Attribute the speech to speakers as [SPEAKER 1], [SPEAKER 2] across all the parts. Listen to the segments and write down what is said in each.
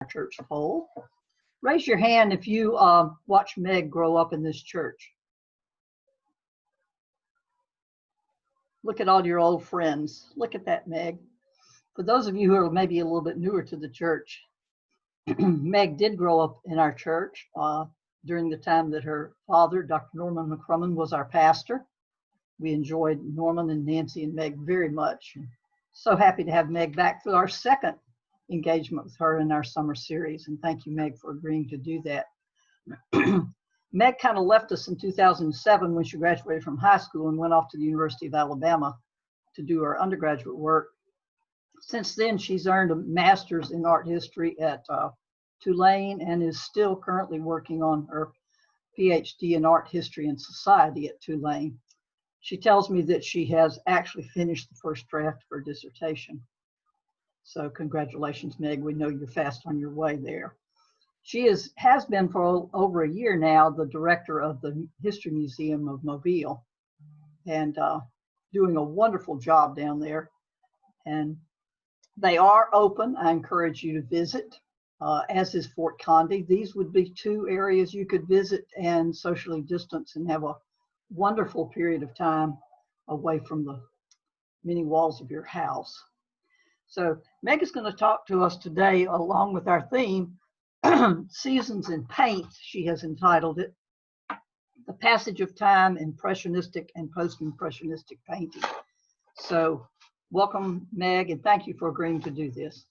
[SPEAKER 1] church poll. Raise your hand if you watched Meg grow up in this church. Look at all your old friends. Look at that, Meg. For those of you who are maybe a little bit newer to the church, Meg did grow up in our church during the time that her father, Dr. Norman McCrummen, was our pastor. We enjoyed Norman and Nancy and Meg very much. So happy to have Meg back for our second engagement with her in our summer series. And thank you, Meg, for agreeing to do that. Meg kind of left us in 2007 when she graduated from high school and went off to the University of Alabama to do her undergraduate work. Since then, she's earned a master's in art history at Tulane and is still currently working on her PhD in art history and society at Tulane. She tells me that she has actually finished the first draft of her dissertation. So congratulations, Meg. We know you're fast on your way there. She has been for over a year now the director of the History Museum of Mobile and doing a wonderful job down there. And they are open. I encourage you to visit, as is Fort Condy. These would be two areas you could visit and socially distance and have a wonderful period of time away from the many walls of your house. So Meg is going to talk to us today along with our theme, Seasons in Paint, she has entitled it, The Passage of Time, Impressionistic and Post-Impressionistic Painting. So welcome, Meg, and thank you for agreeing to do this.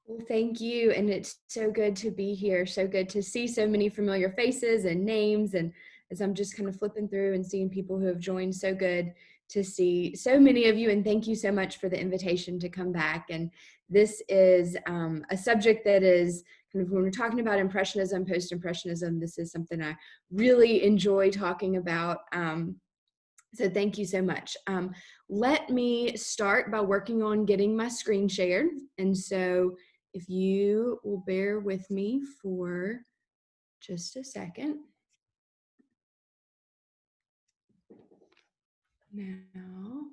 [SPEAKER 2] Well, thank you, and it's so good to be here, so good to see so many familiar faces and names, and as I'm just kind of flipping through and seeing people who have joined, so good to see so many of you, and thank you so much for the invitation to come back. And this is a subject that is kind of, when we're talking about Impressionism, Post-Impressionism, this is something I really enjoy talking about. So thank you so much. Let me start by working on getting my screen shared. And so if you will bear with me for just a second. Now,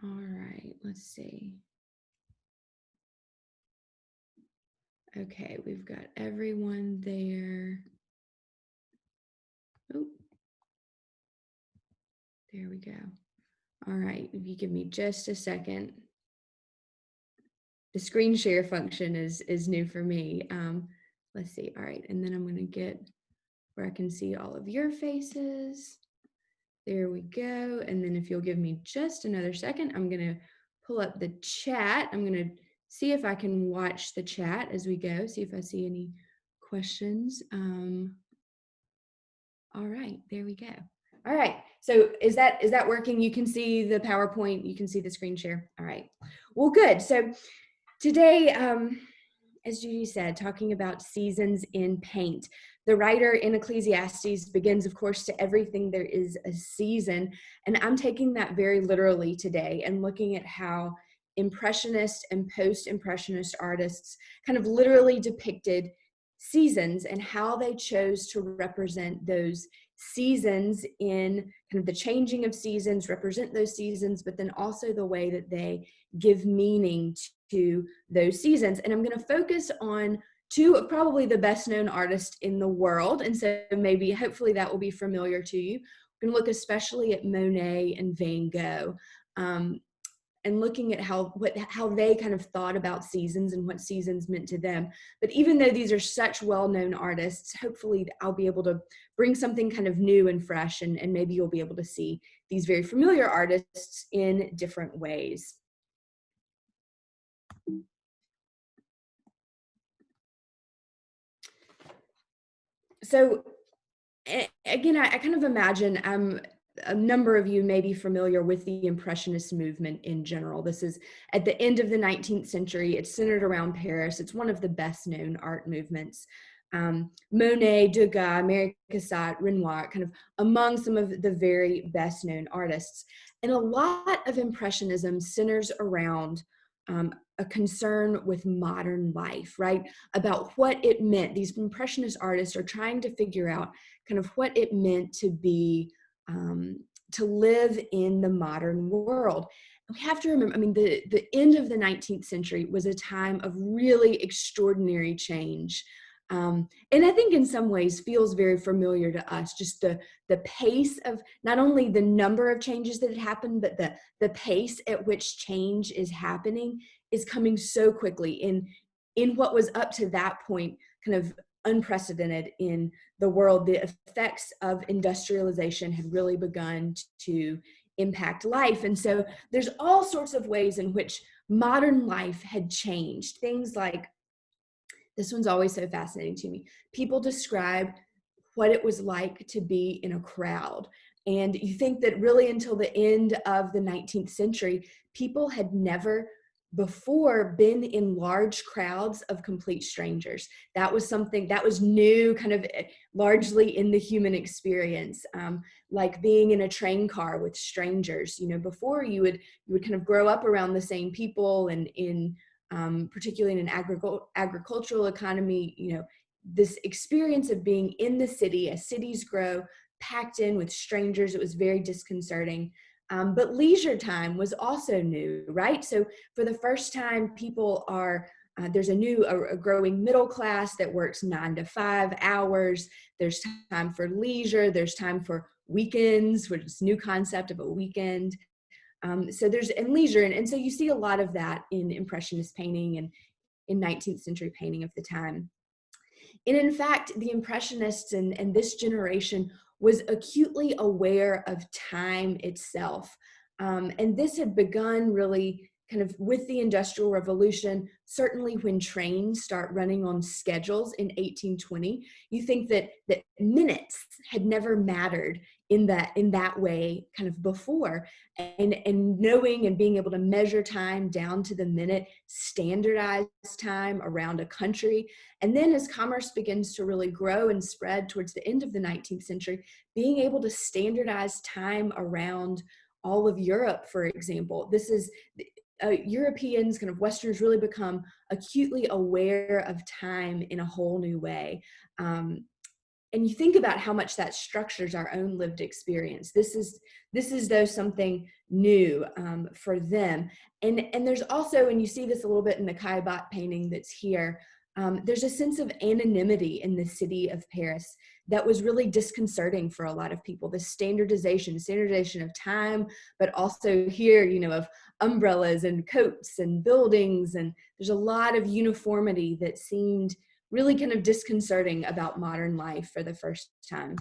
[SPEAKER 2] all right, let's see. Okay, we've got everyone there. Oh, there we go. All right, if you give me just a second. The screen share function is new for me. Let's see. All right, and then I'm going to get where I can see all of your faces. There we go. And then if you'll give me just another second, I'm going to pull up the chat. I'm going to see if I can watch the chat as we go, see if I see any questions. All right, there we go. All right, so is that working? You can see the PowerPoint, you can see the screen share. All right, well, good. So today, as Judy said, talking about seasons in paint. The writer in Ecclesiastes begins, of course, to everything there is a season. And I'm taking that very literally today and looking at how Impressionist and Post-Impressionist artists kind of literally depicted seasons and how they chose to represent those seasons in kind of the changing of seasons, represent those seasons, but then also the way that they give meaning to those seasons. And I'm going to focus on two of probably the best known artists in the world. And so maybe, hopefully that will be familiar to you. We're going to look especially at Monet and Van Gogh, and looking at how they kind of thought about seasons and what seasons meant to them. But even though these are such well-known artists, hopefully I'll be able to bring something kind of new and fresh, and maybe you'll be able to see these very familiar artists in different ways. So again, I kind of imagine a number of you may be familiar with the Impressionist movement in general. This is at the end of the 19th century. It's centered around Paris. It's one of the best known art movements. Monet, Degas, Mary Cassatt, Renoir, kind of among some of the very best known artists. And a lot of Impressionism centers around a concern with modern life, right? About what it meant. These Impressionist artists are trying to figure out kind of what it meant to be to live in the modern world. We have to remember, I mean, the end of the 19th century was a time of really extraordinary change. And I think in some ways feels very familiar to us, just the pace of not only the number of changes that had happened, but the pace at which change is happening is coming so quickly in what was up to that point kind of unprecedented in the world. The effects of industrialization had really begun to impact life. And so there's all sorts of ways in which modern life had changed. Things like, this one's always so fascinating to me. People describe what it was like to be in a crowd. And you think that really until the end of the 19th century, people had never before been in large crowds of complete strangers. That was something that was new, kind of largely in the human experience, like being in a train car with strangers. You know, before you would kind of grow up around the same people, and in particularly in an agricultural economy, you know, this experience of being in the city as cities grow, packed in with strangers, it was very disconcerting. But leisure time was also new, right? So for the first time, people are, there's a growing middle class that works 9 to 5 hours. There's time for leisure. There's time for weekends, which is a new concept of a weekend. So there's, and leisure. And so you see a lot of that in Impressionist painting and in 19th century painting of the time. And in fact, the Impressionists and this generation was acutely aware of time itself. And this had begun really kind of with the Industrial Revolution. Certainly when trains start running on schedules in 1820, you think that minutes had never mattered in that way kind of before. And knowing and being able to measure time down to the minute, standardize time around a country. And then as commerce begins to really grow and spread towards the end of the 19th century, being able to standardize time around all of Europe, for example. This is Europeans, kind of Westerners, really become acutely aware of time in a whole new way. And you think about how much that structures our own lived experience. This is though something new for them. And there's also, and you see this a little bit in the Caillebotte painting that's here, there's a sense of anonymity in the city of Paris that was really disconcerting for a lot of people. The standardization of time, but also here, you know, of umbrellas and coats and buildings. And there's a lot of uniformity that seemed really kind of disconcerting about modern life for the first time.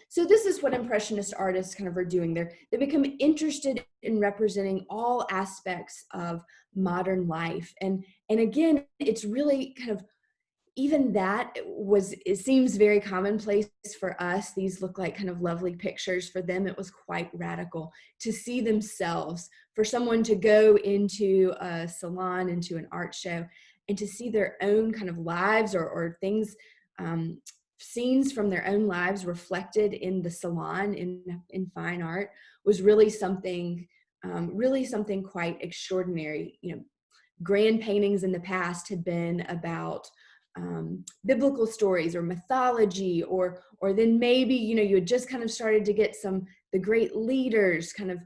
[SPEAKER 2] So this is what Impressionist artists kind of are doing. They become interested in representing all aspects of modern life. And again, it's really kind of, even that it seems very commonplace for us. These look like kind of lovely pictures. For them, it was quite radical to see themselves, for someone to go into a salon, into an art show, and to see their own kind of lives or things, scenes from their own lives reflected in the salon in fine art was really something quite extraordinary. You know, grand paintings in the past had been about biblical stories or mythology, or then maybe, you know, you had just kind of started to get the great leaders kind of,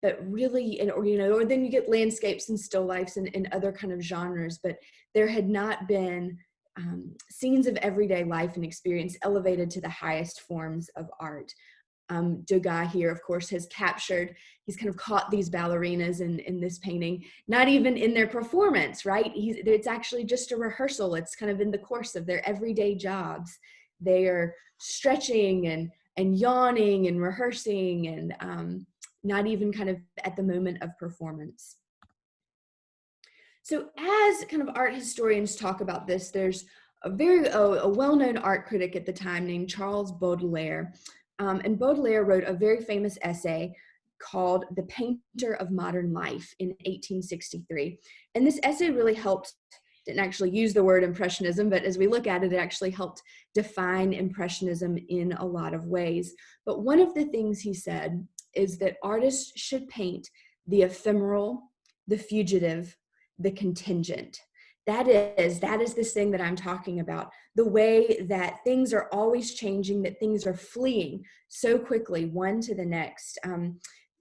[SPEAKER 2] but really, or then you get landscapes and still lifes and other kind of genres, but there had not been scenes of everyday life and experience elevated to the highest forms of art. Degas here, of course, he's kind of caught these ballerinas in this painting, not even in their performance, right? It's actually just a rehearsal. It's kind of in the course of their everyday jobs. They are stretching and yawning and rehearsing, and not even kind of at the moment of performance. So as kind of art historians talk about this, there's a well-known art critic at the time named Charles Baudelaire. And Baudelaire wrote a very famous essay called The Painter of Modern Life in 1863. And this essay really didn't actually use the word Impressionism, but as we look at it, it actually helped define Impressionism in a lot of ways. But one of the things he said is that artists should paint the ephemeral, the fugitive, the contingent. that is this thing that I'm talking about. The way that things are always changing, that things are fleeing so quickly, one to the next.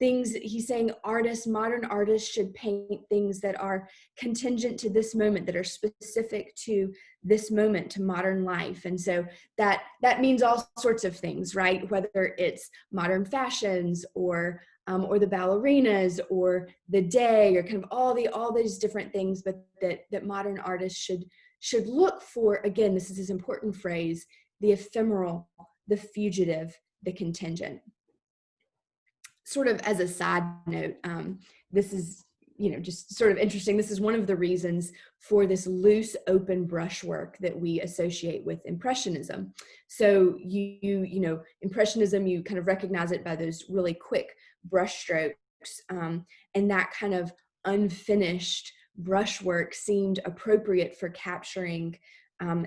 [SPEAKER 2] Things, he's saying modern artists should paint things that are contingent to this moment, that are specific to this moment, to modern life. And so that means all sorts of things, right? Whether it's modern fashions or the ballerinas or the day, or kind of all these different things, but that modern artists should look for, again, this is this important phrase, the ephemeral, the fugitive, the contingent. Sort of as a side note, this is, just sort of interesting. This is one of the reasons for this loose, open brushwork that we associate with Impressionism. So Impressionism, you kind of recognize it by those really quick brush strokes, and that kind of unfinished brushwork seemed appropriate for capturing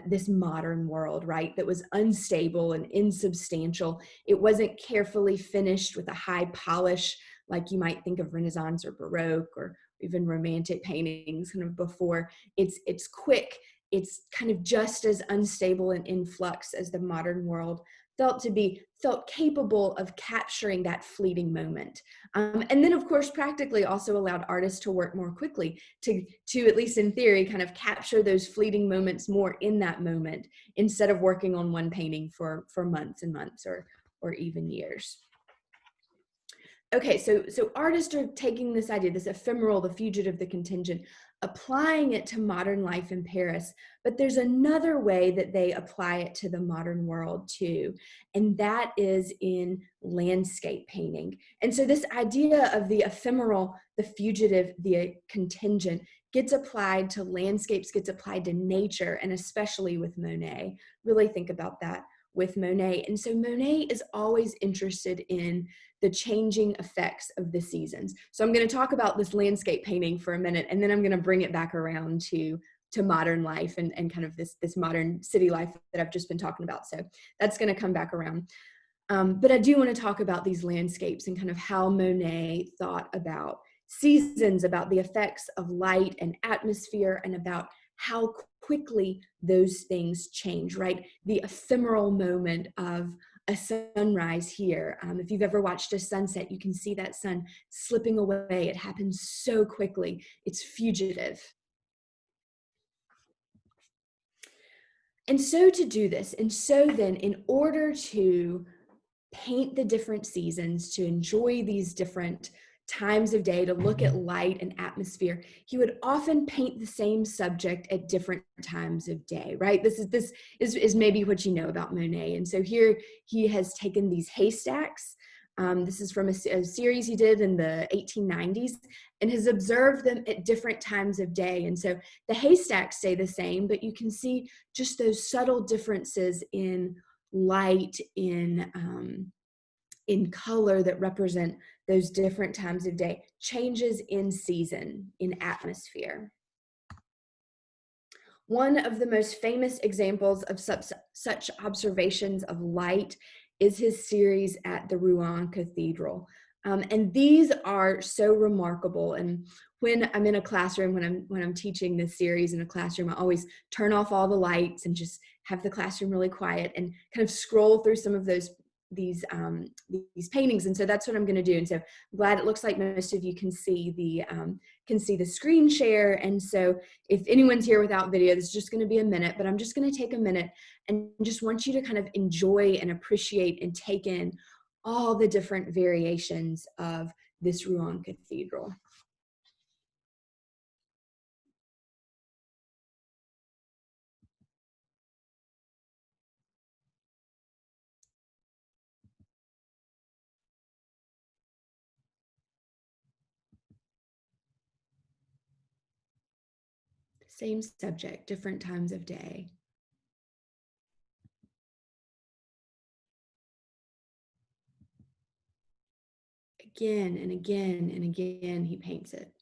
[SPEAKER 2] this modern world, right? That was unstable and insubstantial. It wasn't carefully finished with a high polish, like you might think of Renaissance or Baroque or even Romantic paintings kind of before. It's quick. It's kind of just as unstable and in flux as the modern world felt capable of capturing that fleeting moment. And then, of course, practically also allowed artists to work more quickly, to at least in theory, kind of capture those fleeting moments more in that moment, instead of working on one painting for months and months or even years. Okay, so artists are taking this idea, this ephemeral, the fugitive, the contingent, applying it to modern life in Paris. But there's another way that they apply it to the modern world too, and that is in landscape painting. And so this idea of the ephemeral, the fugitive, the contingent gets applied to landscapes, gets applied to nature, and especially with Monet. Really think about that with Monet. And so Monet is always interested in the changing effects of the seasons. So I'm going to talk about this landscape painting for a minute, and then I'm going to bring it back around to modern life and kind of this modern city life that I've just been talking about. So that's going to come back around. But I do want to talk about these landscapes and kind of how Monet thought about seasons, about the effects of light and atmosphere, and about how quickly those things change, right? The ephemeral moment of a sunrise here. If you've ever watched a sunset, you can see that sun slipping away. It happens so quickly. It's fugitive. And so to do this, and so then in order to paint the different seasons, to enjoy these different times of day, to look at light and atmosphere, he would often paint the same subject at different times of day, right? This is maybe what you know about Monet. And so here he has taken these haystacks. This is from a series he did in the 1890s, and has observed them at different times of day. And so the haystacks stay the same, but you can see just those subtle differences in light, in color, that represent those different times of day, changes in season, in atmosphere. One of the most famous examples of such observations of light is his series at the Rouen Cathedral. And these are so remarkable. And when I'm in a classroom, when I'm teaching this series in a classroom, I always turn off all the lights and just have the classroom really quiet and kind of scroll through some of these paintings. And so that's what I'm going to do. And so I'm glad it looks like most of you can see the screen share. And so if anyone's here without video, this is just going to be a minute, but I'm just going to take a minute and just want you to kind of enjoy and appreciate and take in all the different variations of this Rouen Cathedral. Same subject, different times of day. Again and again and again, he paints it.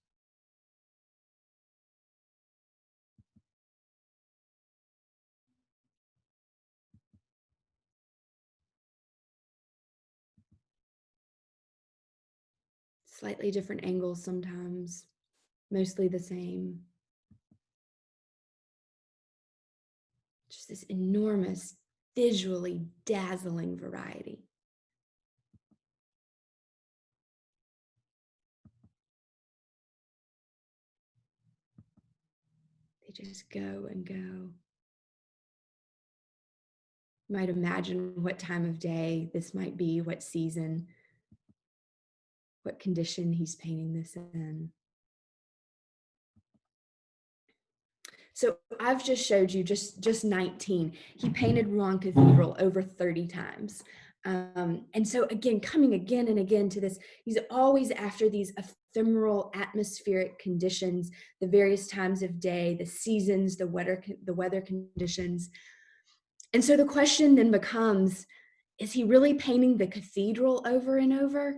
[SPEAKER 2] Slightly different angles sometimes, mostly the same. this enormous, visually dazzling variety. They just go and go. You might imagine what time of day this might be, what season, what condition he's painting this in. So I've just showed you just 19. He painted Rouen Cathedral over 30 times. And so again, coming again and again to this, he's always after these ephemeral atmospheric conditions, the various times of day, the seasons, the weather conditions. And so the question then becomes, is he really painting the cathedral over and over?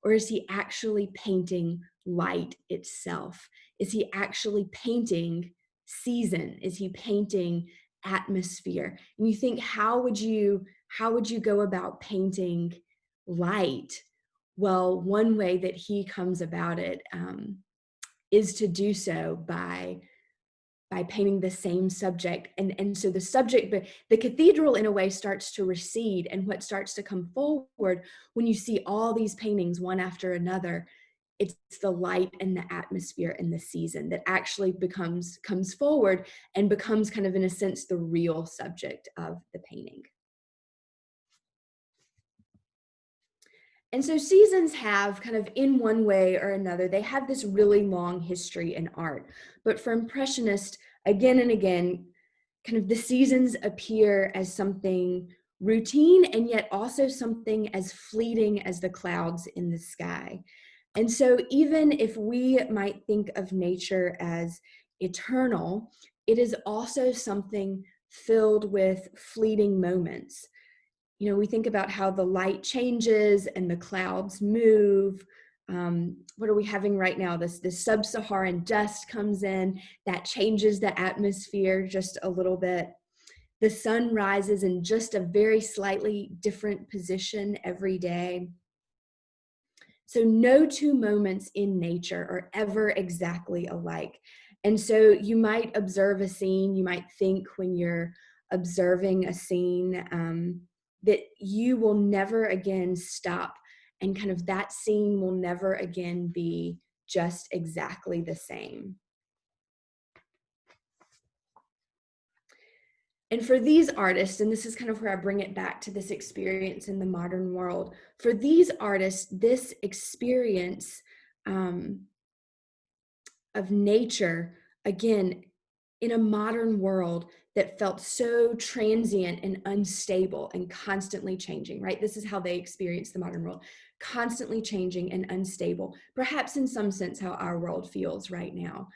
[SPEAKER 2] Or is he actually painting light itself? Is he actually painting season? Is he painting atmosphere? And you think, how would you go about painting light? Well, one way that he comes about it is to do so by painting the same subject. And so the subject, but the cathedral in a way starts to recede, and what starts to come forward when you see all these paintings one after another, it's the light and the atmosphere and the season that actually comes forward and becomes kind of, in a sense, the real subject of the painting. And so seasons have kind of, in one way or another, they have this really long history in art. But for Impressionists, again and again, kind of the seasons appear as something routine and yet also something as fleeting as the clouds in the sky. And so even if we might think of nature as eternal, it is also something filled with fleeting moments. You know, we think about how the light changes and the clouds move. What are we having right now? This sub-Saharan dust comes in that changes the atmosphere just a little bit. The sun rises in just a very slightly different position every day. So no two moments in nature are ever exactly alike. And so you might observe a scene, you might think when you're observing a scene, that you will never again stop, and kind of that scene will never again be just exactly the same. And for these artists, and this is kind of where I bring it back to this experience in the modern world, for these artists, this experience of nature, again, in a modern world that felt so transient and unstable and constantly changing, right? This is how they experience the modern world, constantly changing and unstable, perhaps in some sense how our world feels right now.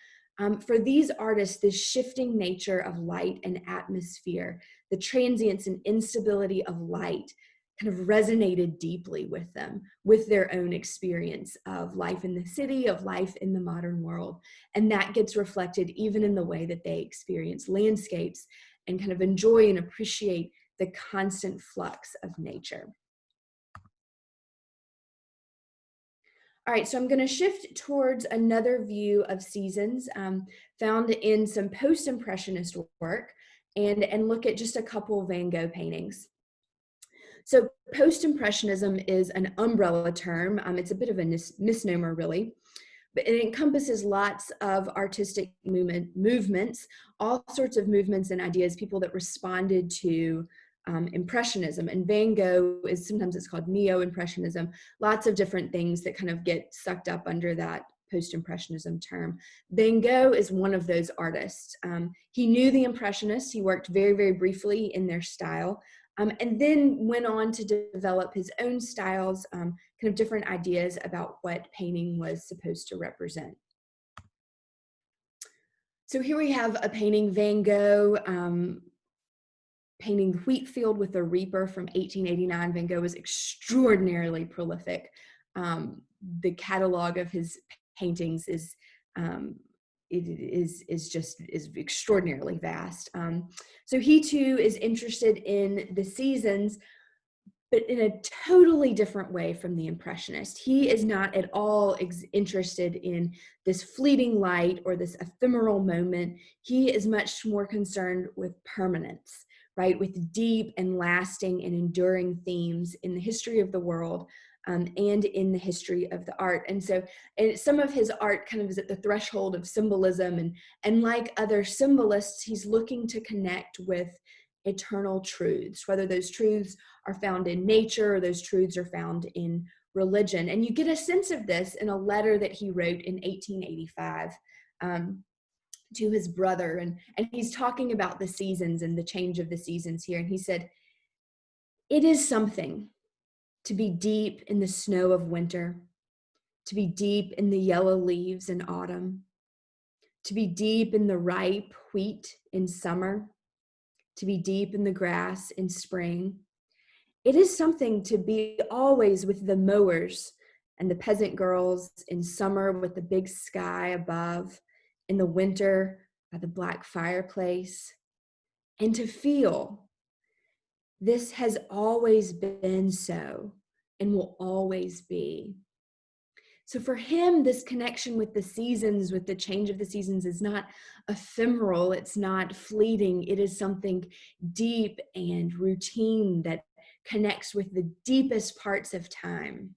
[SPEAKER 2] For these artists, this shifting nature of light and atmosphere, the transience and instability of light kind of resonated deeply with them, with their own experience of life in the city, of life in the modern world. And that gets reflected even in the way that they experience landscapes and kind of enjoy and appreciate the constant flux of nature. All right, so I'm going to shift towards another view of seasons found in some post-impressionist work and look at just a couple Van Gogh paintings. So post-impressionism is an umbrella term. It's a bit of a misnomer, really, but it encompasses lots of artistic movements, all sorts of movements and ideas, people that responded to Impressionism. And Van Gogh is, sometimes it's called Neo-Impressionism, lots of different things that kind of get sucked up under that post-impressionism term. Van Gogh is one of those artists. He knew the Impressionists. He worked very, very briefly in their style, and then went on to develop his own styles, kind of different ideas about what painting was supposed to represent. So here we have a painting, Van Gogh, painting Wheatfield with a Reaper from 1889. Van Gogh was extraordinarily prolific. The catalog of his paintings is extraordinarily vast. So he too is interested in the seasons, but in a totally different way from the Impressionist. He is not at all interested in this fleeting light or this ephemeral moment. He is much more concerned with permanence, right, with deep and lasting and enduring themes in the history of the world, and in the history of the art. And so some of his art kind of is at the threshold of symbolism, and like other symbolists, he's looking to connect with eternal truths, whether those truths are found in nature or those truths are found in religion. And you get a sense of this in a letter that he wrote in 1885 to his brother. And he's talking about the seasons and the change of the seasons here. And he said, "It is something to be deep in the snow of winter, to be deep in the yellow leaves in autumn, to be deep in the ripe wheat in summer, to be deep in the grass in spring. It is something to be always with the mowers and the peasant girls in summer with the big sky above, in the winter by the black fireplace, and to feel this has always been so and will always be." So for him, this connection with the seasons, with the change of the seasons, is not ephemeral, it's not fleeting, it is something deep and routine that connects with the deepest parts of time.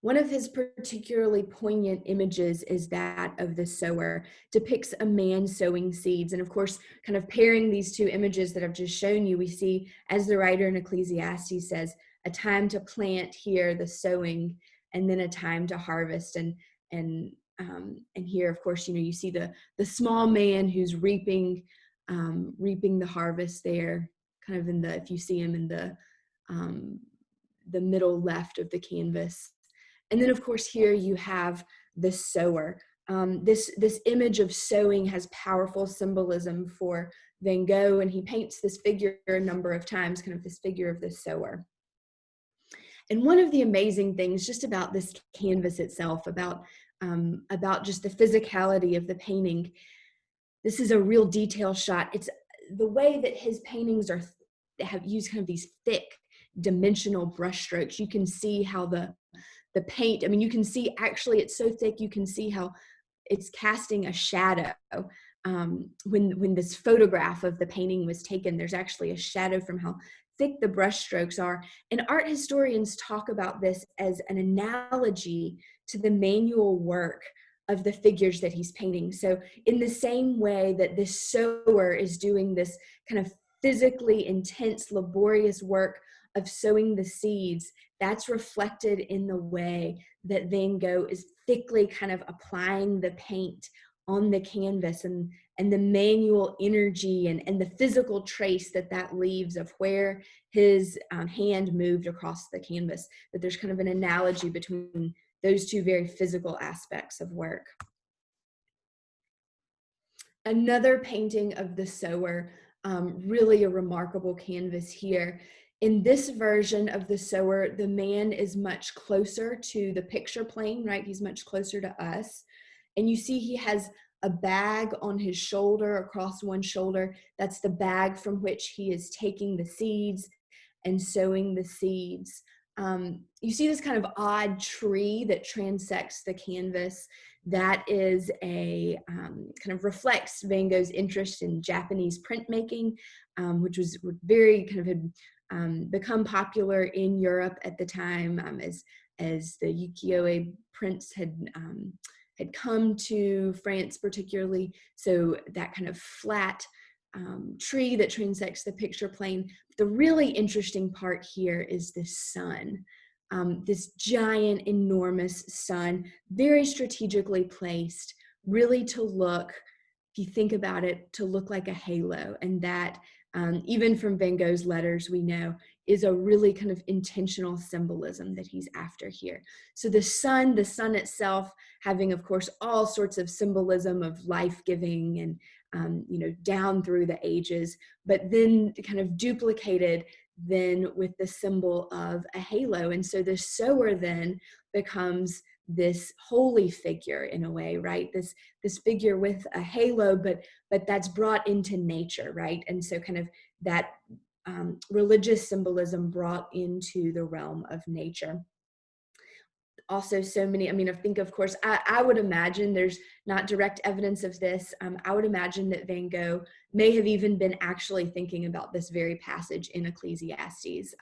[SPEAKER 2] One of his particularly poignant images is that of the sower, depicts a man sowing seeds. And of course, kind of pairing these two images that I've just shown you, we see, as the writer in Ecclesiastes says, a time to plant here, the sowing, and then a time to harvest. And here, of course, you see the small man who's reaping the harvest there, kind of if you see him in the middle left of the canvas. And then, of course, here you have the sower. This image of sowing has powerful symbolism for Van Gogh, and he paints this figure a number of times, kind of this figure of the sower. And one of the amazing things just about this canvas itself, about just the physicality of the painting, this is a real detail shot. It's the way that his paintings have used kind of these thick dimensional brush strokes. You can see how the paint, you can see, actually it's so thick, you can see how it's casting a shadow. When this photograph of the painting was taken, there's actually a shadow from how thick the brush strokes are. And art historians talk about this as an analogy to the manual work of the figures that he's painting. So in the same way that this sower is doing this kind of physically intense, laborious work of sowing the seeds, that's reflected in the way that Van Gogh is thickly kind of applying the paint on the canvas, and the manual energy and the physical trace that leaves of where his hand moved across the canvas, that there's kind of an analogy between those two very physical aspects of work. Another painting of the sower, really a remarkable canvas here. In this version of the sower, the man is much closer to the picture plane, right? He's much closer to us. And you see he has a bag on his shoulder, across one shoulder. That's the bag from which he is taking the seeds and sowing the seeds. You see this kind of odd tree that transects the canvas. That is kind of reflects Van Gogh's interest in Japanese printmaking, which was very kind of had become popular in Europe at the time, as the ukiyo-e prints had come to France particularly. So that kind of flat tree that transects the picture plane. The really interesting part here is this sun, this giant, enormous sun, very strategically placed, really to look, if you think about it, to look like a halo. And that, even from Van Gogh's letters, we know is a really kind of intentional symbolism that he's after here. So the sun itself having, of course, all sorts of symbolism of life-giving and, down through the ages, but then kind of duplicated then with the symbol of a halo. And so the sower then becomes this holy figure in a way, right? This figure with a halo, but that's brought into nature, right? And so kind of that religious symbolism brought into the realm of nature. Also so many, I mean, I think, of course, I would imagine, there's not direct evidence of this. I would imagine that Van Gogh may have even been actually thinking about this very passage in Ecclesiastes.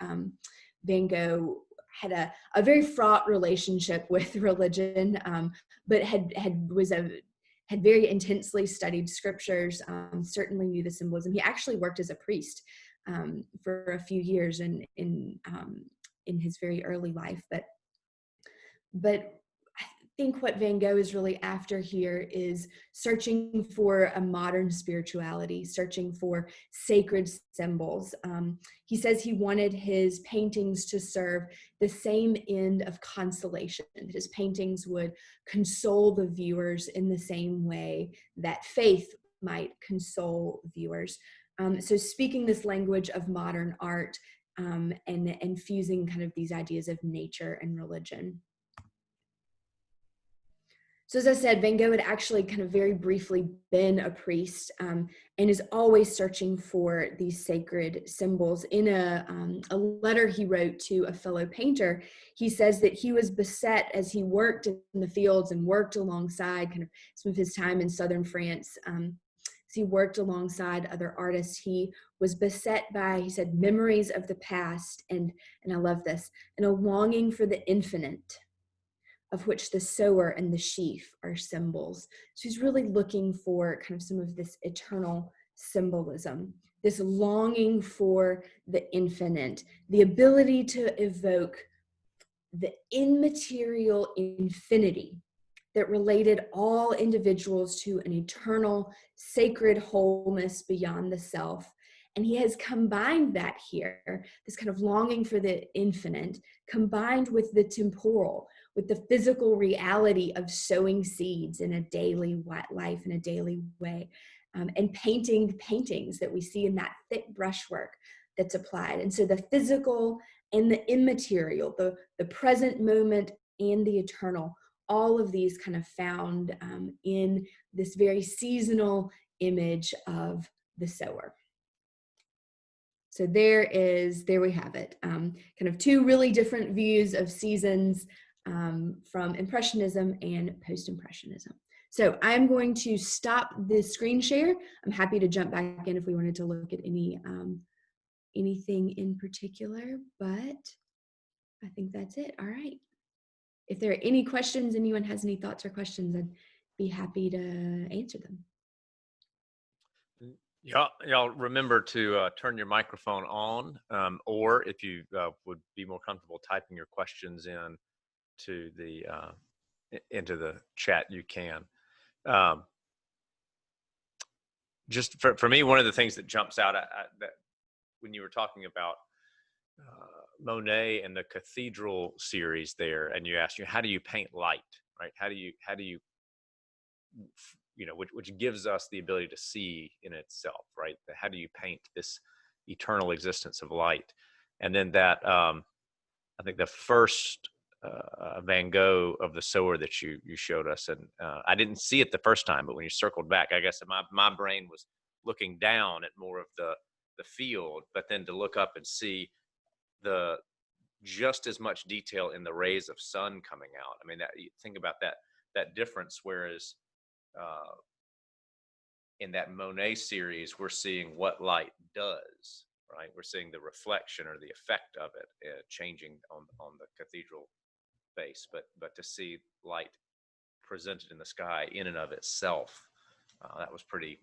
[SPEAKER 2] Van Gogh had a very fraught relationship with religion, but had very intensely studied scriptures, certainly knew the symbolism. He actually worked as a priest for a few years in his very early life. But I think what Van Gogh is really after here is searching for a modern spirituality, searching for sacred symbols. He says he wanted his paintings to serve the same end of consolation, that his paintings would console the viewers in the same way that faith might console viewers. So speaking this language of modern art, and fusing kind of these ideas of nature and religion. So as I said, Van Gogh had actually kind of very briefly been a priest, and is always searching for these sacred symbols. In a letter he wrote to a fellow painter, he says that he was beset as he worked in the fields and worked alongside kind of some of his time in southern France. As he worked alongside other artists, he was beset by, he said, memories of the past, and I love this, and a longing for the infinite, of which the sower and the sheaf are symbols. So he's really looking for kind of some of this eternal symbolism, this longing for the infinite, the ability to evoke the immaterial infinity that related all individuals to an eternal, sacred wholeness beyond the self. And he has combined that here, this kind of longing for the infinite, combined with the temporal, with the physical reality of sowing seeds in a daily life, in a daily way, and painting paintings that we see in that thick brushwork that's applied. And so the physical and the immaterial, the present moment and the eternal, all of these kind of found in this very seasonal image of the sower. So there we have it. Kind of two really different views of seasons from Impressionism and Post-Impressionism. So I'm going to stop the screen share. I'm happy to jump back in if we wanted to look at anything in particular, but I think that's it. All right. If there are any questions, anyone has any thoughts or questions, I'd be happy to answer them.
[SPEAKER 3] Y'all remember to turn your microphone on, or if you would be more comfortable typing your questions in to the into the chat, you can. Just for me, one of the things that jumps out that when you were talking about Monet and the Cathedral series there, and you asked, how do you paint light, right? How do you which gives us the ability to see in itself, right? How do you paint this eternal existence of light? And then that I think the first Van Gogh of the sower that you showed us, and I didn't see it the first time, but when you circled back, I guess my brain was looking down at more of the field, but then to look up and see the just as much detail in the rays of sun coming out. I mean, you think about that difference. Whereas in that Monet series, we're seeing what light does, right? We're seeing the reflection or the effect of it changing on the cathedral base, but to see light presented in the sky in and of itself, that was pretty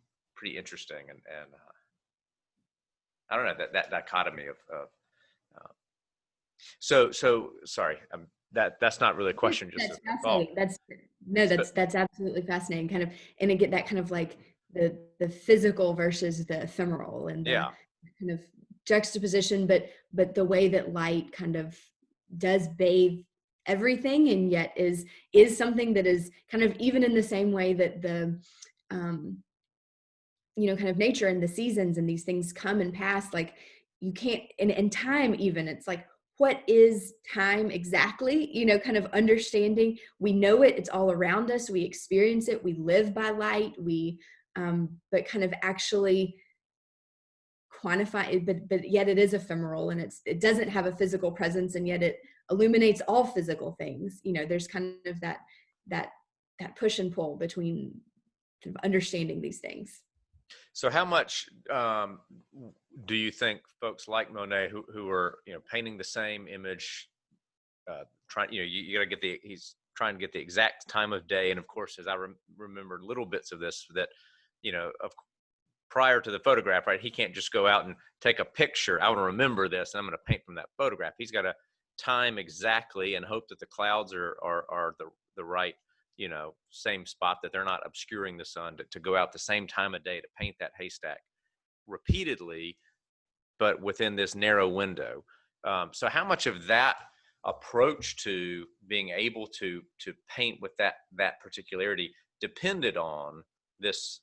[SPEAKER 3] interesting, and I don't know, that dichotomy of so sorry, that's not really a question, just
[SPEAKER 2] that's
[SPEAKER 3] a thought.
[SPEAKER 2] That's absolutely fascinating, kind of, and again that kind of like the physical versus the ephemeral, and the kind of juxtaposition, but the way that light kind of does bathe everything, and yet is something that is kind of, even in the same way that the kind of nature and the seasons and these things come and pass, like you can't, and time even, it's like, what is time exactly? Kind of understanding, we know it's all around us, we experience it, we live by light, but kind of actually quantify it, but yet it is ephemeral, and it doesn't have a physical presence, and yet it illuminates all physical things. You know, there's kind of that push and pull between kind of understanding these things.
[SPEAKER 3] So how much do you think folks like Monet who are, you know, painting the same image, trying, you know, you got to get he's trying to get the exact time of day. And of course, as I remember little bits of this, that, you know, prior to the photograph, right, he can't just go out and take a picture. I want to remember this and I'm going to paint from that photograph. He's got to time exactly and hope that the clouds are the right, you know, same spot, that they're not obscuring the sun, to go out the same time of day to paint that haystack repeatedly, but within this narrow window. So how much of that approach to being able to paint with that particularity depended on this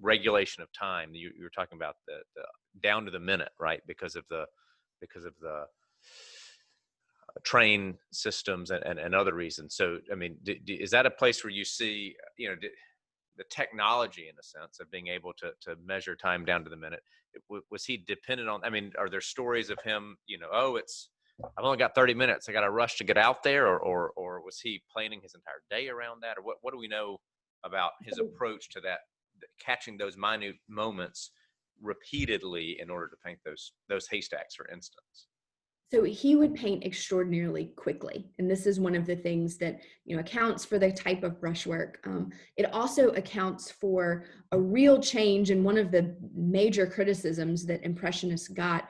[SPEAKER 3] regulation of time? You were talking about the down to the minute, right? Because of the train systems and other reasons. So, I mean, is that a place where you see, you know, the technology, in a sense, of being able to measure time down to the minute? Was he dependent on, I mean, are there stories of him, you know, I've only got 30 minutes, I got to rush to get out there, or was he planning his entire day around that? Or what do we know about his approach to that, catching those minute moments repeatedly in order to paint those haystacks, for instance?
[SPEAKER 2] So he would paint extraordinarily quickly. And this is one of the things that, you know, accounts for the type of brushwork. It also accounts for a real change. And one of the major criticisms that Impressionists got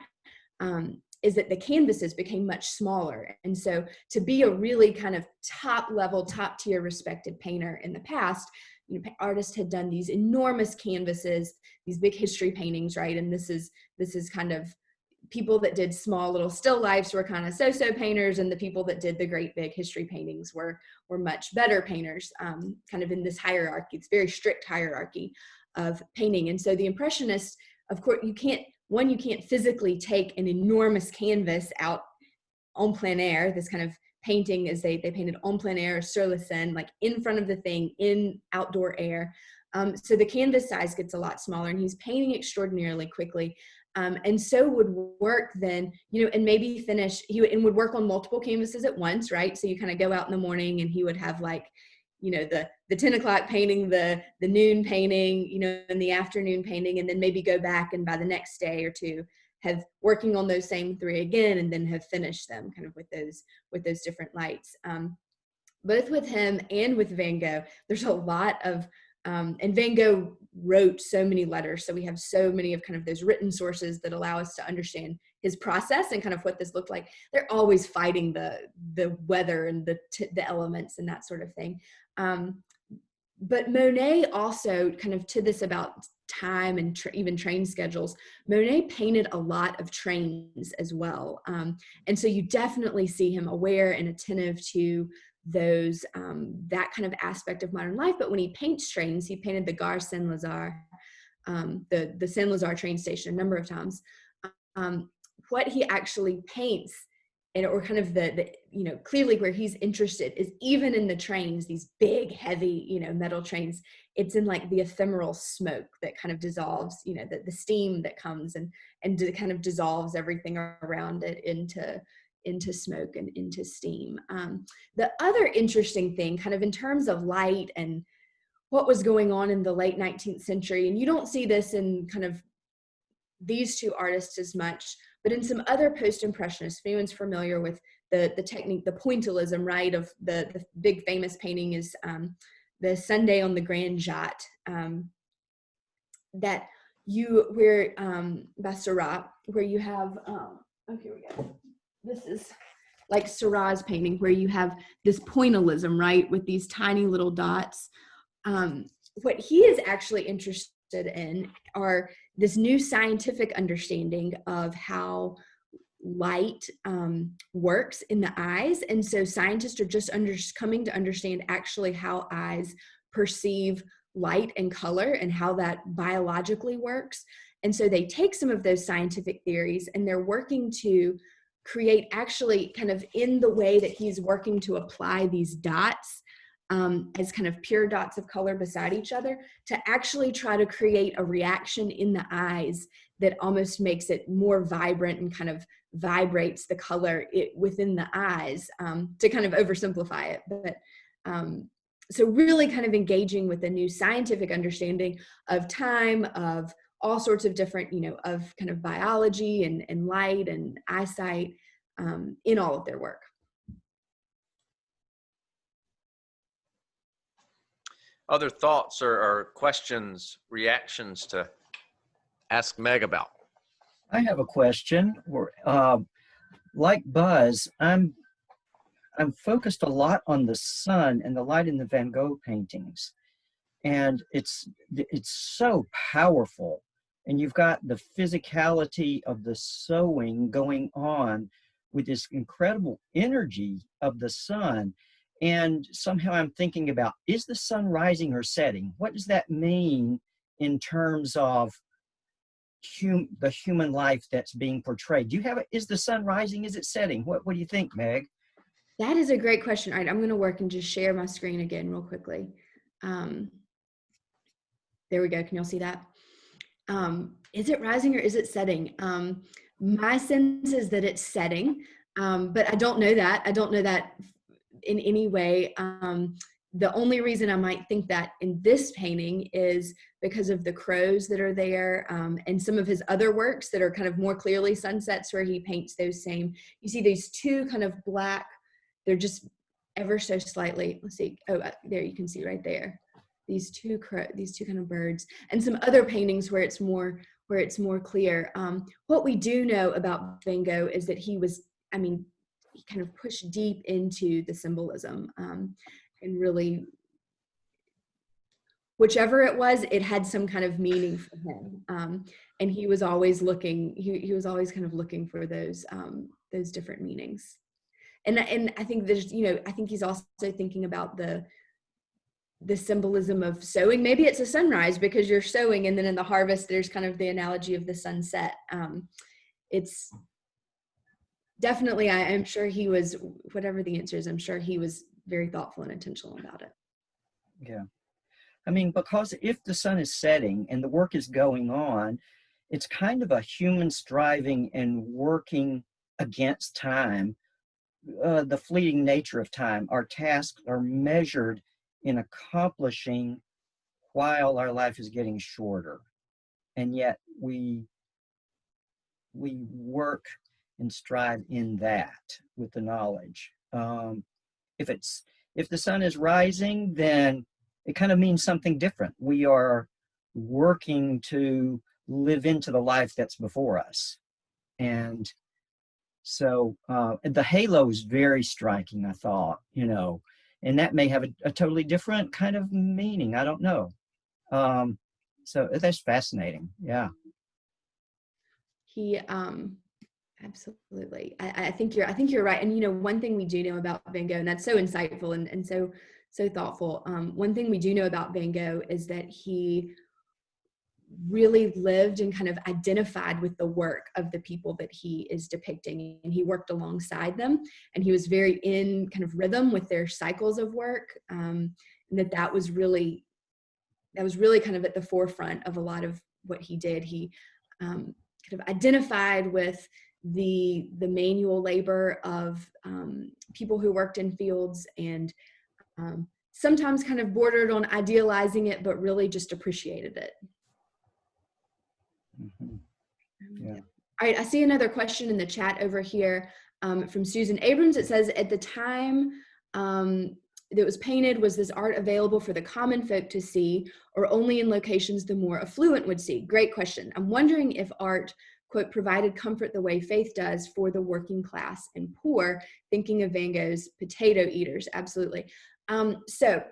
[SPEAKER 2] is that the canvases became much smaller. And so to be a really kind of top level, top tier respected painter in the past, you know, artists had done these enormous canvases, these big history paintings, right? And this is kind of, people that did small little still lifes were kind of so-so painters, and the people that did the great big history paintings were much better painters, kind of in this hierarchy, this very strict hierarchy of painting. And so the Impressionists, of course, you can't physically take an enormous canvas out en plein air. This kind of painting is they painted en plein air, sur la scène, like in front of the thing, in outdoor air. So the canvas size gets a lot smaller, and he's painting extraordinarily quickly. And so would work then, you know, and maybe finish, would work on multiple canvases at once, right? So you kind of go out in the morning and he would have, like, you know, the 10 o'clock painting, the noon painting, you know, and the afternoon painting, and then maybe go back and by the next day or two have working on those same three again, and then have finished them kind of with those different lights. Both with him and with Van Gogh, there's a lot of, and Van Gogh wrote so many letters, so we have so many of kind of those written sources that allow us to understand his process and kind of what this looked like. They're always fighting the weather and the elements and that sort of thing. But Monet also, kind of to this about time and even train schedules, Monet painted a lot of trains as well. And so you definitely see him aware and attentive to those, that kind of aspect of modern life. But when he paints trains, he painted the Gare Saint-Lazare, the Saint-Lazare train station a number of times. What he actually paints, or kind of the you know, clearly where he's interested is even in the trains, these big, heavy, you know, metal trains, it's in like the ephemeral smoke that kind of dissolves, you know, the steam that comes and kind of dissolves everything around it into smoke and into steam. The other interesting thing, kind of in terms of light and what was going on in the late 19th century, and you don't see this in kind of these two artists as much, but in some other post-impressionists, if anyone's familiar with the technique, the pointillism, right, of the big famous painting is the Sunday on the Grand Jatte, that by Seurat, where you have, oh, here we go. This is like Seurat's painting, where you have this pointillism, right, with these tiny little dots. What he is actually interested in are this new scientific understanding of how light works in the eyes. And so scientists are just coming to understand actually how eyes perceive light and color and how that biologically works. And so they take some of those scientific theories and they're working to create, actually kind of in the way that he's working to apply these dots as kind of pure dots of color beside each other, to actually try to create a reaction in the eyes that almost makes it more vibrant and kind of vibrates the color within the eyes, to kind of oversimplify it. But so really kind of engaging with a new scientific understanding of time, of all sorts of different, of kind of biology and light and eyesight, in all of their work.
[SPEAKER 3] Other thoughts or questions, reactions to ask Meg about?
[SPEAKER 4] I have a question. Like Buzz, I'm focused a lot on the sun and the light in the Van Gogh paintings, and it's so powerful. And you've got the physicality of the sewing going on with this incredible energy of the sun. And somehow I'm thinking about, is the sun rising or setting? What does that mean in terms of the human life that's being portrayed? Do you have is the sun rising? Is it setting? What do you think, Meg?
[SPEAKER 2] That is a great question. All right, I'm going to work and just share my screen again real quickly. There we go. Can y'all see that? Is it rising or is it setting? My sense is that it's setting, but I don't know that. I don't know that in any way. The only reason I might think that in this painting is because of the crows that are there, and some of his other works that are kind of more clearly sunsets, where he paints those same, you see these two kind of black, they're just ever so slightly, let's see, oh, there you can see right there, these two kind of birds, and some other paintings where it's more clear. What we do know about Van Gogh is that he kind of pushed deep into the symbolism, and really, whichever it was, it had some kind of meaning for him. And he was always looking, he was always kind of looking for those different meanings. And I think there's, I think he's also thinking about the symbolism of sowing. Maybe it's a sunrise because you're sowing, and then in the harvest, there's kind of the analogy of the sunset. It's definitely, I'm sure he was, whatever the answer is, I'm sure he was very thoughtful and intentional about it.
[SPEAKER 4] Yeah. I mean, because if the sun is setting and the work is going on, it's kind of a human striving and working against time, the fleeting nature of time. Our tasks are measured in accomplishing while our life is getting shorter. And yet we work and strive in that with the knowledge. If the sun is rising, then it kind of means something different. We are working to live into the life that's before us. And so the halo is very striking, I thought, and that may have a totally different kind of meaning. I don't know. So that's fascinating. Yeah.
[SPEAKER 2] He, absolutely. I think you're right. And, one thing we do know about Van Gogh, and that's so insightful and so thoughtful. One thing we do know about Van Gogh is that he really lived and kind of identified with the work of the people that he is depicting, and he worked alongside them, and he was very in kind of rhythm with their cycles of work, and that was really kind of at the forefront of a lot of what he did. He kind of identified with the manual labor of people who worked in fields, and sometimes kind of bordered on idealizing it, but really just appreciated it.
[SPEAKER 4] Mm-hmm. Yeah.
[SPEAKER 2] All right, I see another question in the chat over here from Susan Abrams. It says, at the time that it was painted, was this art available for the common folk to see, or only in locations the more affluent would see? Great question. I'm wondering if art, quote, provided comfort the way faith does for the working class and poor, thinking of Van Gogh's potato eaters. Absolutely. So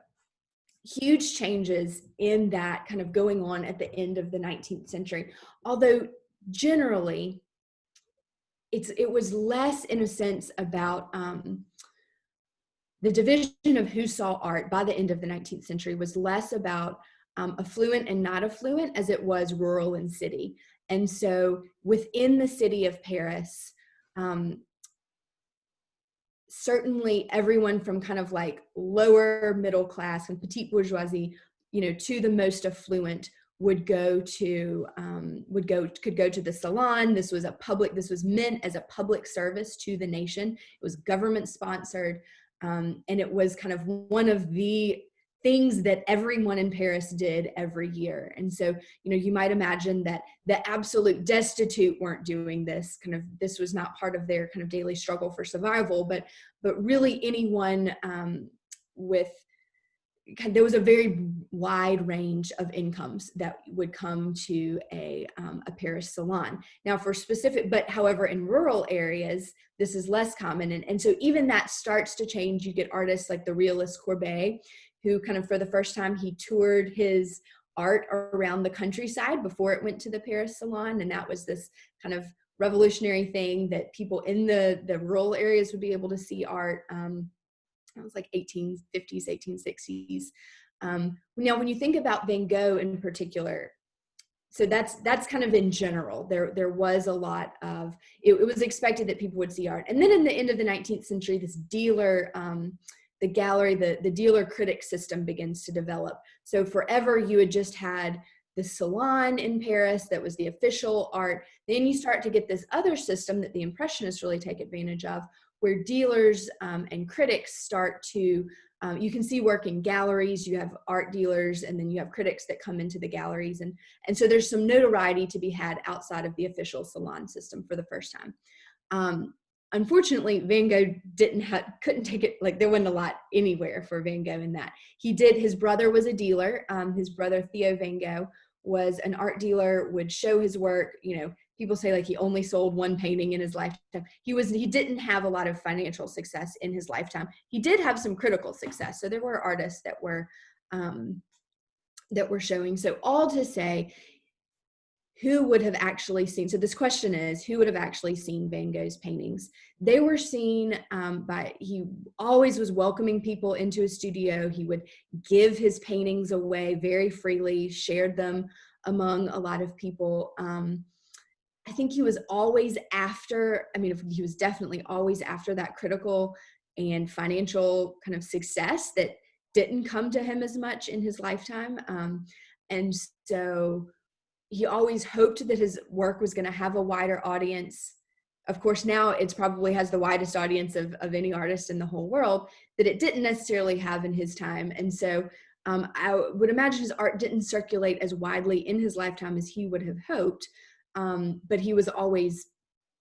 [SPEAKER 2] huge changes in that kind of going on at the end of the 19th century. Although generally it was less, in a sense, about the division of who saw art by the end of the 19th century was less about affluent and not affluent as it was rural and city. And so within the city of Paris, certainly everyone from kind of like lower middle class and petite bourgeoisie, to the most affluent could go to the salon. This was meant as a public service to the nation. It was government sponsored. And it was kind of one of the things that everyone in Paris did every year. And so, you might imagine that the absolute destitute weren't doing this. This was not part of their kind of daily struggle for survival, but really anyone there was a very wide range of incomes that would come to a Paris salon. Now however, in rural areas, this is less common. And so even that starts to change. You get artists like the realist Courbet, who kind of for the first time, he toured his art around the countryside before it went to the Paris salon. And that was this kind of revolutionary thing that people in the rural areas would be able to see art. It was like 1850s, 1860s. Now, when you think about Van Gogh in particular, so that's kind of in general. There was a lot of, it was expected that people would see art. And then in the end of the 19th century, this dealer, the gallery, the dealer critic system begins to develop. So forever you had just had the salon in Paris that was the official art. Then you start to get this other system that the Impressionists really take advantage of, where dealers and critics start to, you can see work in galleries. You have art dealers, and then you have critics that come into the galleries. And so there's some notoriety to be had outside of the official salon system for the first time. Unfortunately, Van Gogh couldn't take it, like there wasn't a lot anywhere for Van Gogh in that. His brother was a dealer. His brother, Theo Van Gogh, was an art dealer, would show his work. People say like he only sold one painting in his lifetime. He didn't have a lot of financial success in his lifetime. He did have some critical success. So there were artists that were showing. So all to say, who would have actually seen, so this question is, who would have actually seen Van Gogh's paintings? They were seen he always was welcoming people into his studio. He would give his paintings away very freely, shared them among a lot of people. I think he was always after, he was definitely always after that critical and financial kind of success that didn't come to him as much in his lifetime. And so he always hoped that his work was going to have a wider audience. Of course, now it's probably has the widest audience of any artist in the whole world that it didn't necessarily have in his time. And so I would imagine his art didn't circulate as widely in his lifetime as he would have hoped. But he was always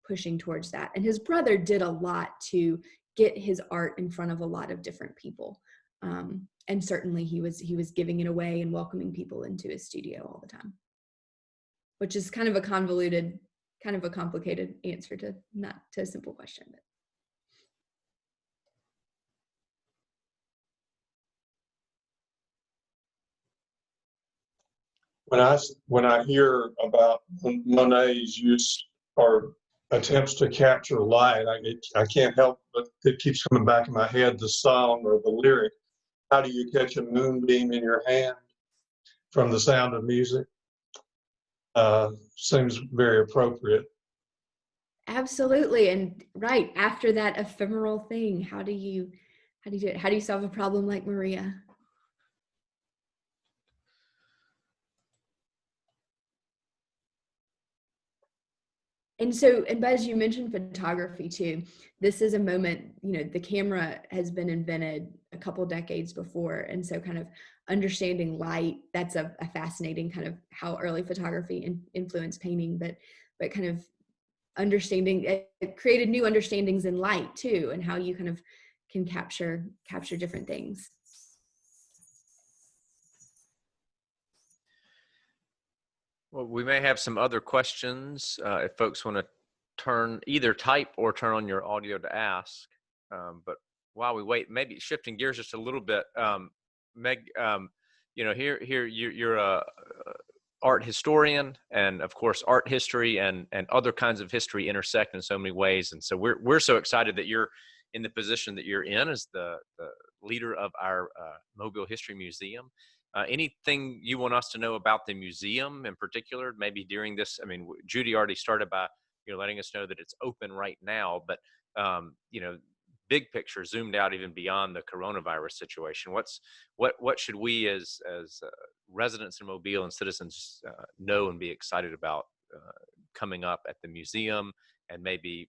[SPEAKER 2] pushing towards that. And his brother did a lot to get his art in front of a lot of different people. And certainly he was giving it away and welcoming people into his studio all the time, which is kind of a convoluted, kind of a complicated answer to a simple question. But.
[SPEAKER 5] When I hear about Monet's use or attempts to capture light, I can't help but it keeps coming back in my head, the song or the lyric. How do you catch a moonbeam in your hand from the sound of music? Seems very appropriate.
[SPEAKER 2] Absolutely. And right after that ephemeral thing, how do you do it? How do you solve a problem like Maria? And Buzz, you mentioned photography too. This is a moment, the camera has been invented a couple decades before. And so kind of understanding light, that's a fascinating kind of how early photography influenced painting, but kind of understanding, it created new understandings in light too, and how you kind of can capture different things.
[SPEAKER 3] Well, we may have some other questions if folks want to either type or turn on your audio to ask. But while we wait, maybe shifting gears just a little bit, Meg, here you're a art historian, and of course, art history and other kinds of history intersect in so many ways. And so we're so excited that you're in the position that you're in as the leader of our Mobile History Museum. Anything you want us to know about the museum in particular, maybe during this? Judy already started by letting us know that it's open right now, but big picture, zoomed out even beyond the coronavirus situation, what should we as residents in Mobile and citizens know and be excited about coming up at the museum, and maybe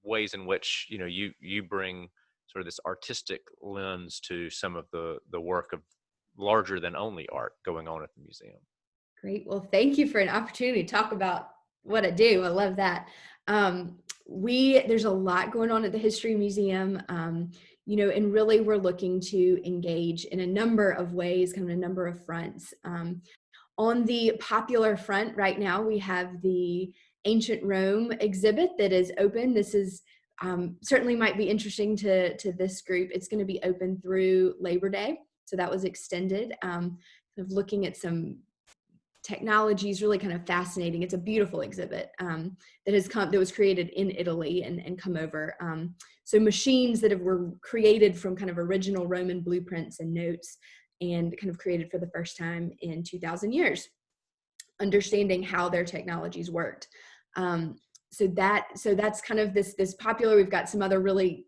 [SPEAKER 3] ways in which you bring sort of this artistic lens to some of the work of larger than only art going on at the museum?
[SPEAKER 2] Great. Well, thank you for an opportunity to talk about what I do. I love that. There's a lot going on at the History Museum, and really we're looking to engage in a number of ways, kind of a number of fronts. On the popular front right now, we have the Ancient Rome exhibit that is open. This is certainly might be interesting to this group. It's going to be open through Labor Day. So that was extended, kind of looking at some technology is really kind of fascinating. It's a beautiful exhibit that was created in Italy and come over. So machines that were created from kind of original Roman blueprints and notes, and kind of created for the first time in 2,000 years, understanding how their technologies worked. So that's kind of this popular. We've got some other really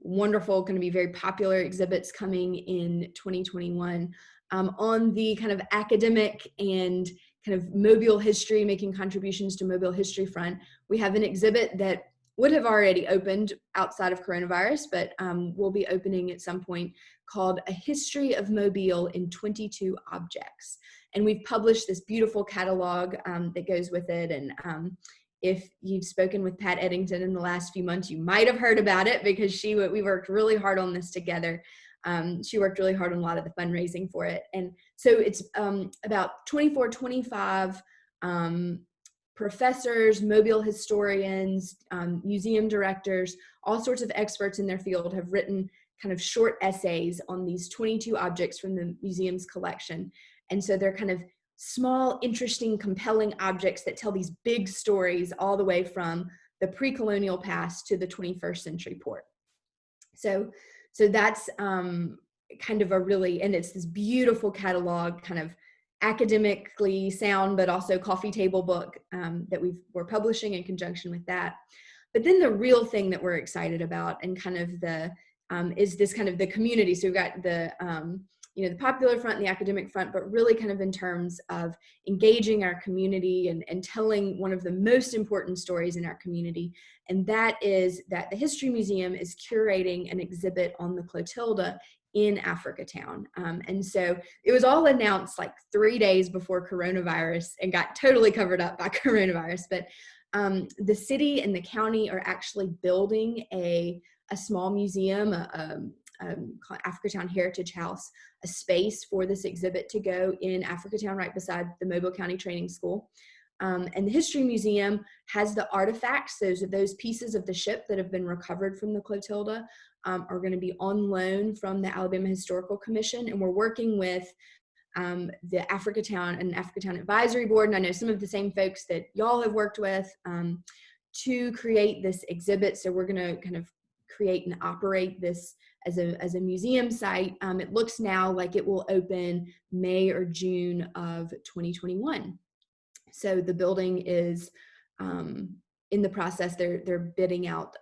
[SPEAKER 2] wonderful, going to be very popular exhibits coming in 2021. On the kind of academic and kind of Mobile history, making contributions to Mobile history front, we have an exhibit that would have already opened outside of coronavirus, but will be opening at some point, called A History of Mobile in 22 Objects. And we've published this beautiful catalog that goes with it. And if you've spoken with Pat Eddington in the last few months, you might have heard about it, because we worked really hard on this together. She worked really hard on a lot of the fundraising for it. And so it's about 25 professors, Mobile historians, museum directors, all sorts of experts in their field have written kind of short essays on these 22 objects from the museum's collection. And so they're kind of small, interesting, compelling objects that tell these big stories all the way from the pre-colonial past to the 21st century port. So that's kind of and it's this beautiful catalog, kind of academically sound, but also coffee table book that we're publishing in conjunction with that. But then the real thing that we're excited about, and kind of is this kind of the community. So we've got the popular front and the academic front, but really kind of in terms of engaging our community and telling one of the most important stories in our community. And that is that the History Museum is curating an exhibit on the Clotilda in Africatown. And so it was all announced like 3 days before coronavirus and got totally covered up by coronavirus. But the city and the county are actually building a small museum, called Africatown Heritage House, a space for this exhibit to go in Africatown, right beside the Mobile County Training School. And the History Museum has the artifacts, those pieces of the ship that have been recovered from the Clotilda are going to be on loan from the Alabama Historical Commission. And we're working with the Africatown and Africatown Advisory Board, and I know some of the same folks that y'all have worked with, to create this exhibit. So we're going to kind of create and operate this as a museum site. It looks now like it will open May or June of 2021. So the building is in the process. They're bidding out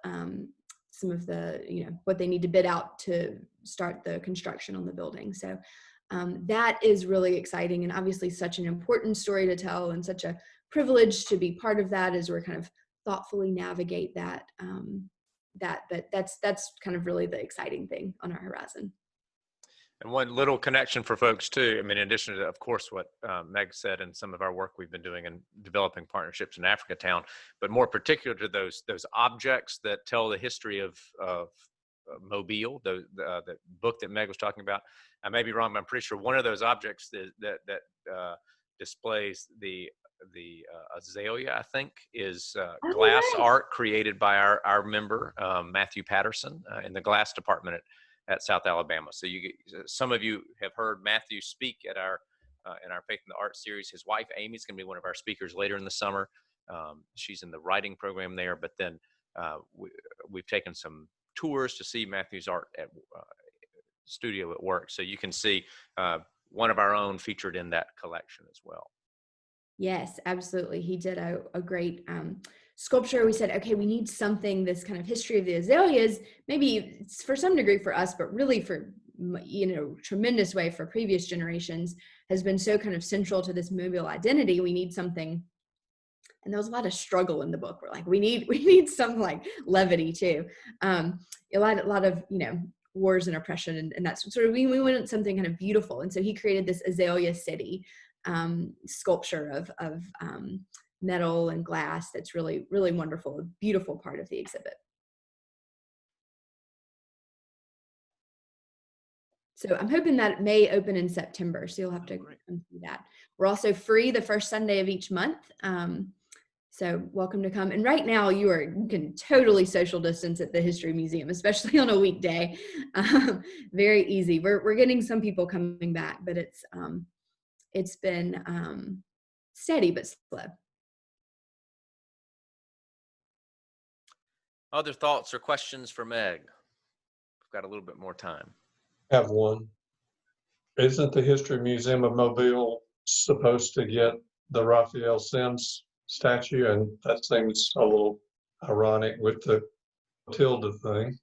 [SPEAKER 2] some of the, what they need to bid out to start the construction on the building. So that is really exciting, and obviously such an important story to tell, and such a privilege to be part of that as we're kind of thoughtfully navigate that. But that's kind of really the exciting thing on our horizon.
[SPEAKER 3] And one little connection for folks too, I mean, in addition to, of course, what Meg said and some of our work we've been doing in developing partnerships in Africatown, but more particular to those objects that tell the history of Mobile, the book that Meg was talking about. I may be wrong, but I'm pretty sure one of those objects that displays the azalea, I think, is glass art created by our member, Matthew Patterson, in the glass department at South Alabama. So some of you have heard Matthew speak at our in our Faith in the Art series. His wife, Amy, is going to be one of our speakers later in the summer. She's in the writing program there, but then we've taken some tours to see Matthew's art at studio at work. So you can see one of our own featured in that collection as well.
[SPEAKER 2] Yes, absolutely. He did a great sculpture, we said, okay, we need something, this kind of history of the azaleas, maybe it's for some degree for us, but really for, tremendous way for previous generations, has been so kind of central to this Mobile identity. We need something. And there was a lot of struggle in the book. We're like, we need some like levity too. A lot of, wars and oppression, and that's sort of, we wanted something kind of beautiful. And so he created this azalea city sculpture of metal and glass that's really, really wonderful, a beautiful part of the exhibit. So I'm hoping that it may open in September, so you'll have to come see that. We're also free the first Sunday of each month. So welcome to come. And right now you can totally social distance at the History Museum, especially on a weekday. Very easy. We're getting some people coming back, but it's been steady but slow.
[SPEAKER 3] Other thoughts or questions for Meg? We've got a little bit more time.
[SPEAKER 5] Have one. Isn't the History Museum of Mobile supposed to get the Raphael Sims statue? And that seems a little ironic with the tilde thing.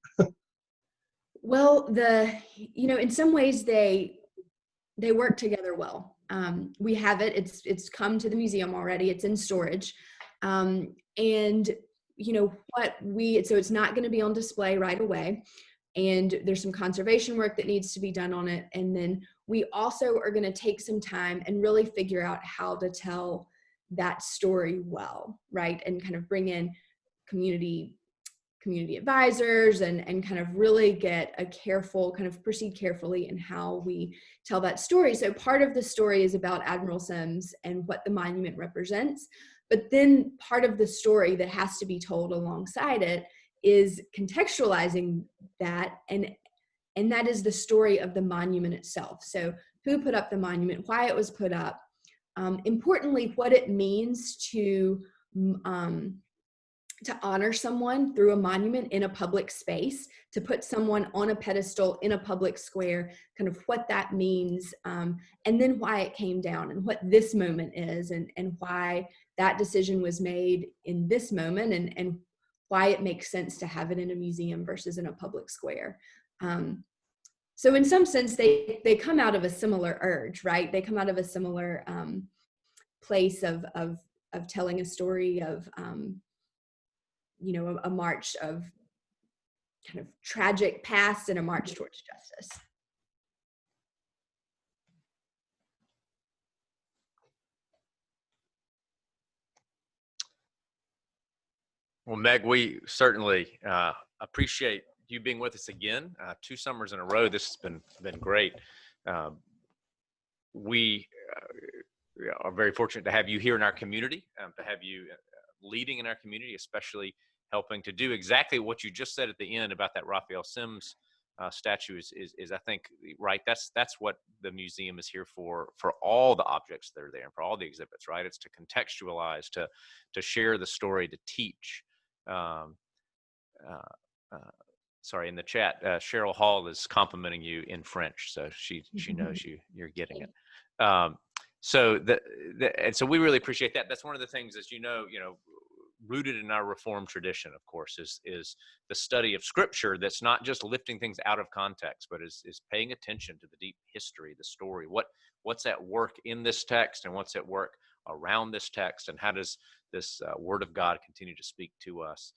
[SPEAKER 2] Well, in some ways they work together well. We have it. It's come to the museum already. It's in storage, and so it's not going to be on display right away. And there's some conservation work that needs to be done on it. And then we also are going to take some time and really figure out how to tell that story well, right? And kind of bring in community advisors and kind of really get proceed carefully in how we tell that story. So part of the story is about Admiral Sims and what the monument represents. But then part of the story that has to be told alongside it is contextualizing that, and that is the story of the monument itself. So who put up the monument, why it was put up, importantly, what it means to honor someone through a monument in a public space, to put someone on a pedestal in a public square, kind of what that means, and then why it came down and what this moment is, and why that decision was made in this moment, and why it makes sense to have it in a museum versus in a public square. So in some sense, they come out of a similar urge, right? They come out of a similar place of telling a story of, a march of kind of tragic past and a march towards justice.
[SPEAKER 3] Well, Meg, we certainly appreciate you being with us again. 2 summers in a row. This has been great. We are very fortunate to have you here in our community, to have you leading in our community, especially helping to do exactly what you just said at the end about that Raphael Sims statue is I think, right, that's what the museum is here for all the objects that are there and for all the exhibits, right? It's to contextualize, to share the story, to teach. Sorry, in the chat, Cheryl Hall is complimenting you in French, so she knows you're getting it. So we really appreciate that. That's one of the things, as rooted in our Reformed tradition, of course, is the study of Scripture. That's not just lifting things out of context, but is paying attention to the deep history, the story. What's at work in this text, and what's at work around this text, and how does this Word of God continue to speak to us?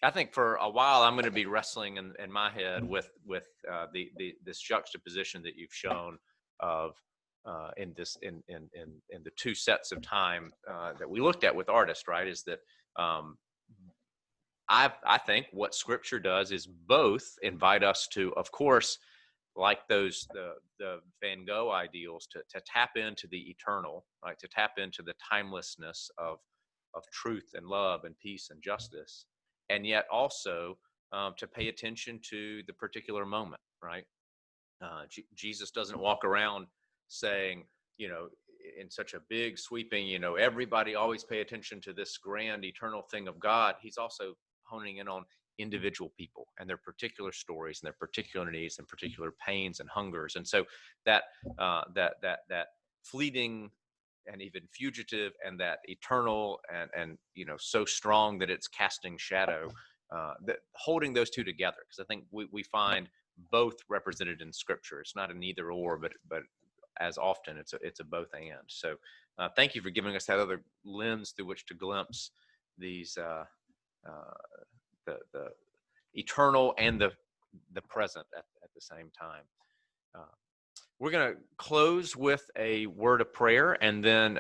[SPEAKER 3] I think for a while I'm going to be wrestling in my head with this juxtaposition that you've shown of in the 2 sets of time that we looked at with artists, right? Is that I think what Scripture does is both invite us to, of course, like the Van Gogh ideals, to tap into the eternal, right? To tap into the timelessness of truth and love and peace and justice. And yet also to pay attention to the particular moment, right? Jesus doesn't walk around saying, in such a big sweeping, everybody always pay attention to this grand eternal thing of God. He's also honing in on individual people and their particular stories and their particular needs and particular pains and hungers. And so that fleeting and even fugitive, and that eternal and so strong that it's casting shadow, that holding those two together, because I think we find both represented in Scripture. It's not an either or, but as often it's a both and. So thank you for giving us that other lens through which to glimpse these the eternal and the present at the same time. We're going to close with a word of prayer, and then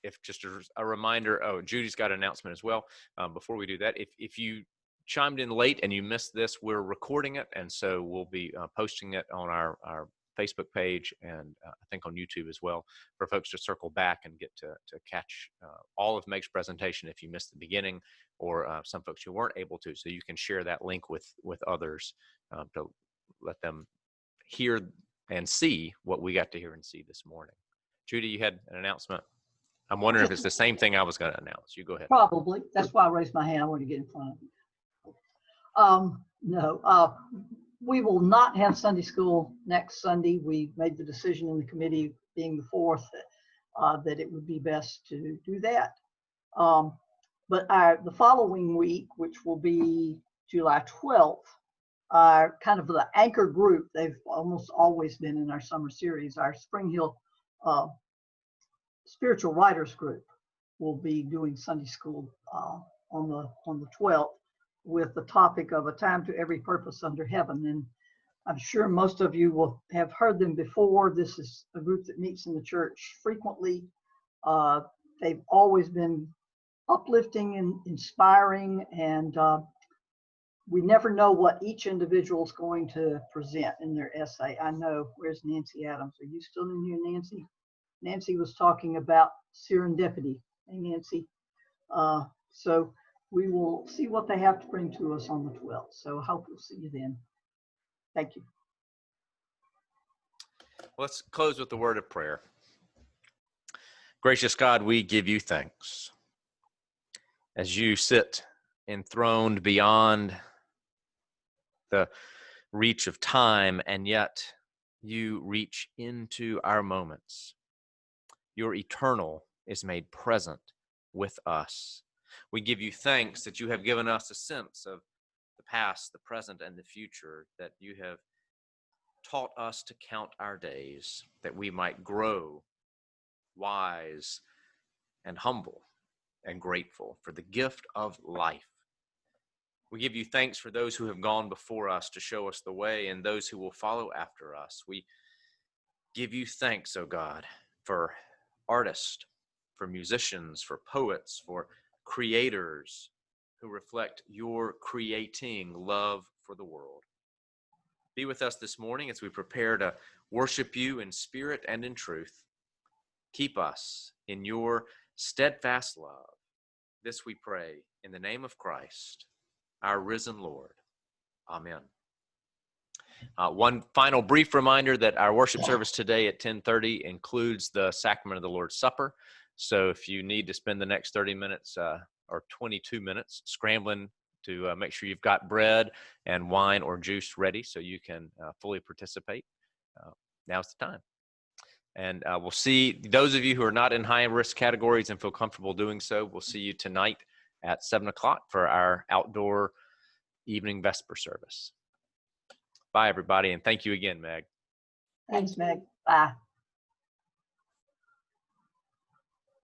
[SPEAKER 3] if just a reminder, Judy's got an announcement as well. Before we do that, if you chimed in late and you missed this, we're recording it, and so we'll be posting it on our Facebook page, and I think on YouTube as well, for folks to circle back and get to catch all of Meg's presentation if you missed the beginning, or some folks who weren't able to, so you can share that link with others to let them hear and see what we got to hear and see this morning. Judy, you had an announcement. I'm wondering if it's the same thing I was going to announce. You go ahead.
[SPEAKER 1] Probably. That's why I raised my hand. I want to get in front of you. No, we will not have Sunday school next Sunday. We made the decision in the committee, being the 4th, that it would be best to do that. But the following week, which will be July 12th, our kind of the anchor group, they've almost always been in our summer series, our Spring Hill Spiritual Writers Group will be doing Sunday school on the 12th, with the topic of A Time to Every Purpose Under Heaven. And I'm sure most of you will have heard them before. This is a group that meets in the church frequently. They've always been uplifting and inspiring, and we never know what each individual is going to present in their essay. I know, where's Nancy Adams? Are you still in here, Nancy? Nancy was talking about serendipity. Hey, Nancy. So we will see what they have to bring to us on the 12th. So I hope we'll see you then. Thank you.
[SPEAKER 3] Let's close with the word of prayer. Gracious God, we give you thanks as you sit enthroned beyond the reach of time, and yet you reach into our moments. Your eternal is made present with us. We give you thanks that you have given us a sense of the past, the present, and the future, that you have taught us to count our days, that we might grow wise and humble and grateful for the gift of life. We give you thanks for those who have gone before us to show us the way, and those who will follow after us. We give you thanks, O God, for artists, for musicians, for poets, for creators who reflect your creating love for the world. Be with us this morning as we prepare to worship you in spirit and in truth. Keep us in your steadfast love. This we pray in the name of Christ, our risen Lord. Amen. One final brief reminder that our worship service today at 10:30 includes the sacrament of the Lord's Supper. So if you need to spend the next 30 minutes or 22 minutes scrambling to make sure you've got bread and wine or juice ready so you can fully participate, now's the time. And we'll see those of you who are not in high risk categories and feel comfortable doing so. We'll see you tonight at 7 o'clock for our outdoor evening Vesper service. Bye, everybody, and thank you again, Meg.
[SPEAKER 1] Thanks, Meg. Bye.